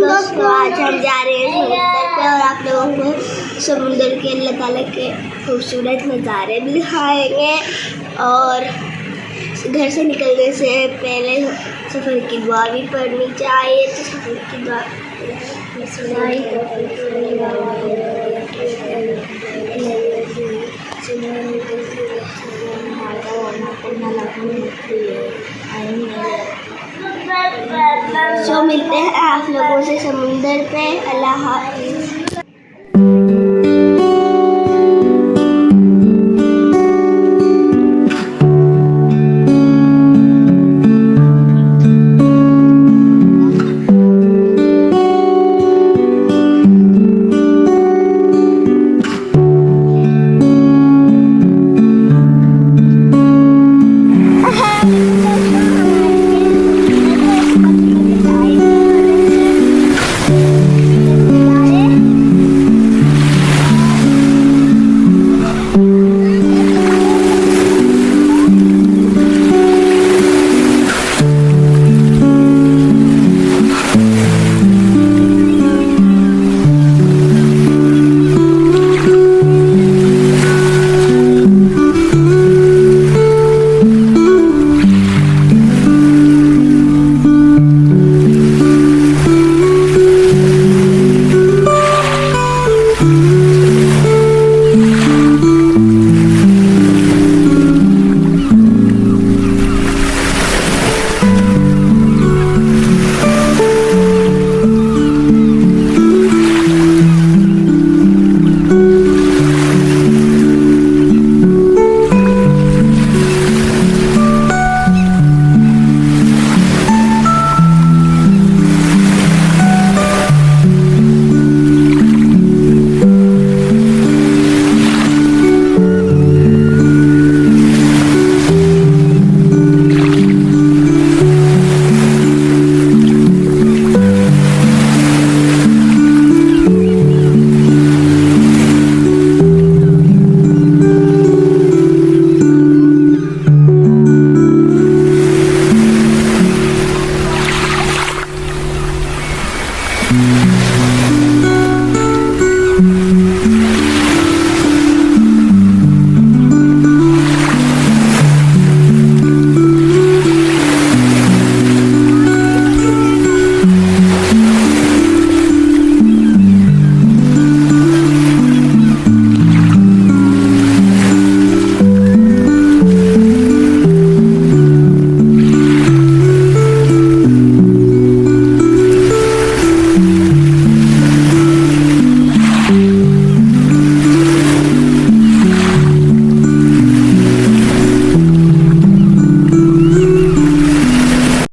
दोस्तों आज हम जा रहे हैं समुंदर पे और आप लोगों को समुंदर के अल्लाह ताला के खूबसूरत नज़ारे भी दिखाएंगे। और घर से निकलने से पहले सफ़र की दुआ भी पढ़नी चाहिए। तो सफ़र की दुआ तो मिलते हैं आप लोगों से समुंदर पे। अल्लाह हाफ़िज़।